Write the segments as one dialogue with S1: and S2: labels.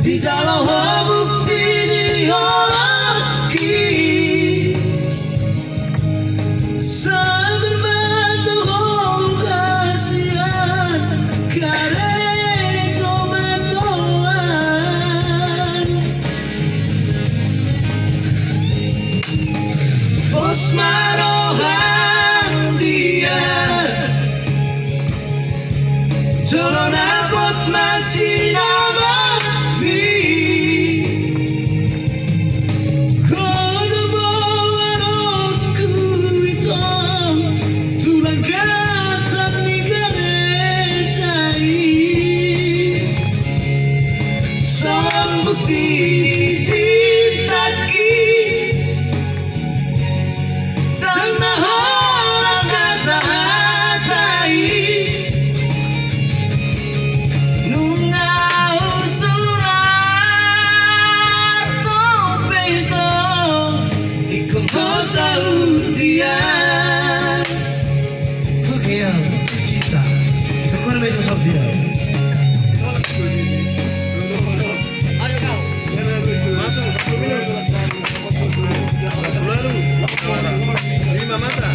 S1: di dalam bukti lagi sambil menunggu kasihan kare tomat-tomat bos marohan dia Jolo dapat masih nama mi Kono bawa aku itu tulang katan di geretai Soal bukti dicintaki dan nahoran kata-katai cinta tekor meja sab dia ayo kau masuk 10 minit lalu 5 mata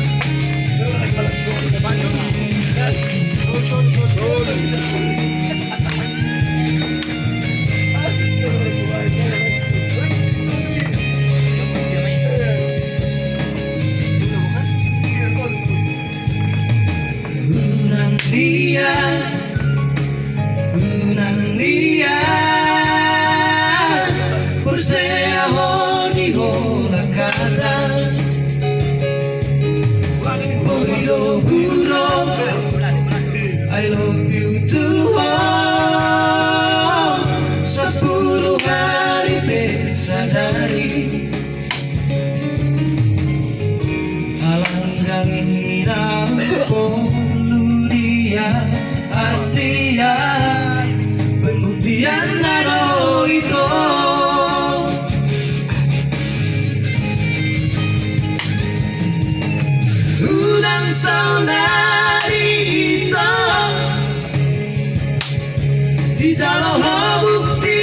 S1: Unang dia Bersea honi hola kata Boyo huro I love you too 10 hari besadari Alanggang hilang Asia pembuktian nado itu Unang saudari itu di dalam bukti